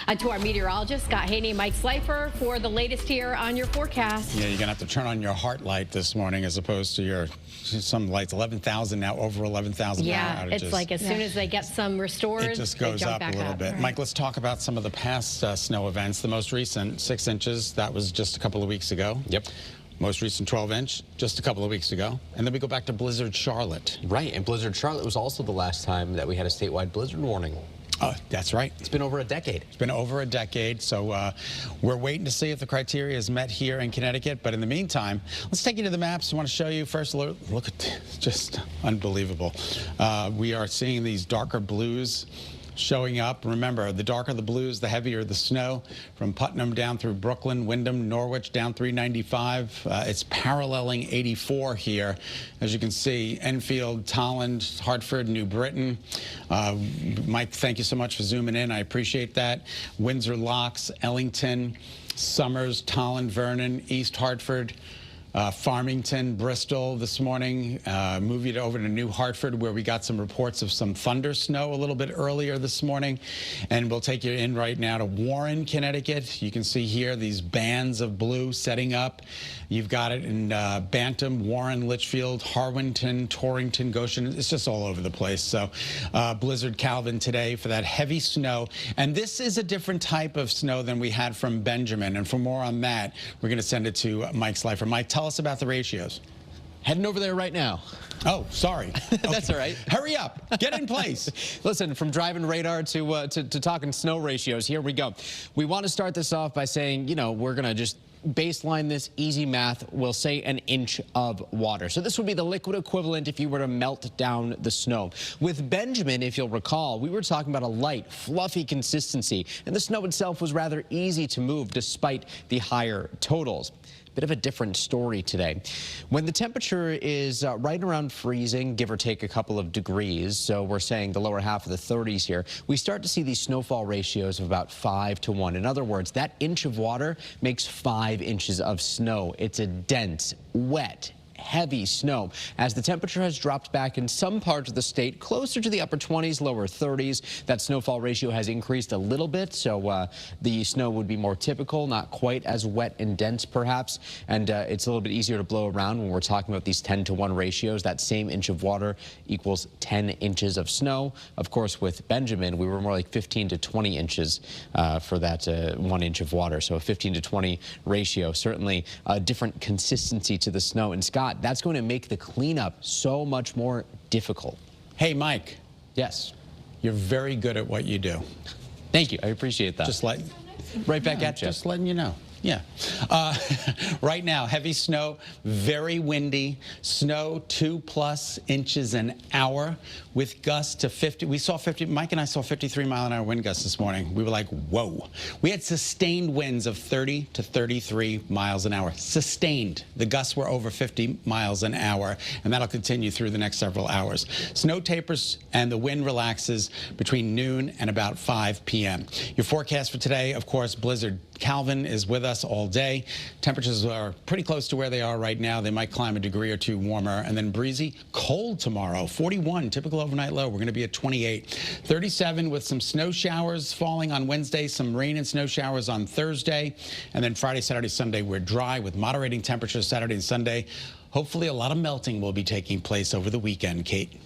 To our meteorologists, Scott, Haney, Mike Slifer, for the latest here on your forecast. Yeah, you're going to have to turn on your heart light this morning as opposed to some lights. 11,000 now, over 11,000 Yeah, outages. it's like as soon as they get some restored, it just goes up a little bit. Right. Mike, let's talk about some of the past snow events. The most recent, 6 inches, that was just a couple of weeks ago. Yep. Most recent 12-inch, just a couple of weeks ago. And then we go back to Blizzard Charlotte. Right, and Blizzard Charlotte was also the last time that we had a statewide blizzard warning. Oh, that's right. It's been over a decade. It's been over a decade, so we're waiting to see if the criteria is met here in Connecticut. But in the meantime, let's take you to the maps. I want to show you first. Look at this, just unbelievable. We are seeing these darker blues showing up. Remember, the darker the blues, the heavier the snow. From Putnam down through Brooklyn, Wyndham, Norwich, down 395. It's paralleling 84 here. As you can see, Enfield, Tolland, Hartford, New Britain. Mike, thank you so much for zooming in. I appreciate that. Windsor Locks, Ellington, Somers, Tolland, Vernon, East Hartford, Farmington, Bristol this morning, moving over to New Hartford, where we got some reports of some thunder snow a little bit earlier this morning. And we'll take you in right now to Warren, Connecticut. You can see here these bands of blue setting up. You've got it in Bantam, Warren, Litchfield, Harwinton, Torrington, Goshen. It's just all over the place. So Blizzard Calvin today for that heavy snow. And this is a different type of snow than we had from Benjamin. And for more on that, we're going to send it to Mike Slifer. Mike, tell us about the ratios. Heading over there right now. Oh, sorry. That's all right. Hurry up. Get in place. Listen, from driving radar to talking snow ratios, here we go. We want to start this off by saying, you know, we're going to just baseline this easy math. We'll say an inch of water. So this would be the liquid equivalent if you were to melt down the snow. With Benjamin, if you'll recall, we were talking about a light, fluffy consistency, and the snow itself was rather easy to move despite the higher totals. Bit of a different story today. When the temperature is right around freezing, give or take a couple of degrees, so we're saying the lower half of the 30s here, we start to see these snowfall ratios of about 5 to 1. In other words, that inch of water makes 5 inches of snow. It's a dense, wet, heavy snow. As the temperature has dropped back in some parts of the state, closer to the upper 20s, lower 30s, that snowfall ratio has increased a little bit, so the snow would be more typical, not quite as wet and dense perhaps, and it's a little bit easier to blow around when we're talking about these 10 to 1 ratios. That same inch of water equals 10 inches of snow. Of course, with Benjamin, we were more like 15 to 20 inches for that 1 inch of water, so a 15 to 20 ratio. Certainly a different consistency to the snow. And Scott, that's going to make the cleanup so much more difficult. Hey, Mike. Yes. You're very good at what you do. Thank you. I appreciate that. Just like right back at you. Just letting you know. Yeah. Right now, heavy snow, very windy, snow 2+ inches an hour with gusts to 50. We saw 50, Mike and I saw 53-mile-an-hour wind gusts this morning. We were like, whoa. We had sustained winds of 30 to 33 miles an hour. Sustained. The gusts were over 50 miles an hour, and that'll continue through the next several hours. Snow tapers and the wind relaxes between noon and about 5 p.m. Your forecast for today, of course, Blizzard Calvin is with us all day. Temperatures are pretty close to where they are right now. They might climb a degree or two warmer. And then breezy, cold tomorrow, 41, typical overnight low. We're going to be at 28. 37 with some snow showers falling on Wednesday, some rain and snow showers on Thursday. And then Friday, Saturday, Sunday, we're dry with moderating temperatures Saturday and Sunday. Hopefully a lot of melting will be taking place over the weekend, Kate.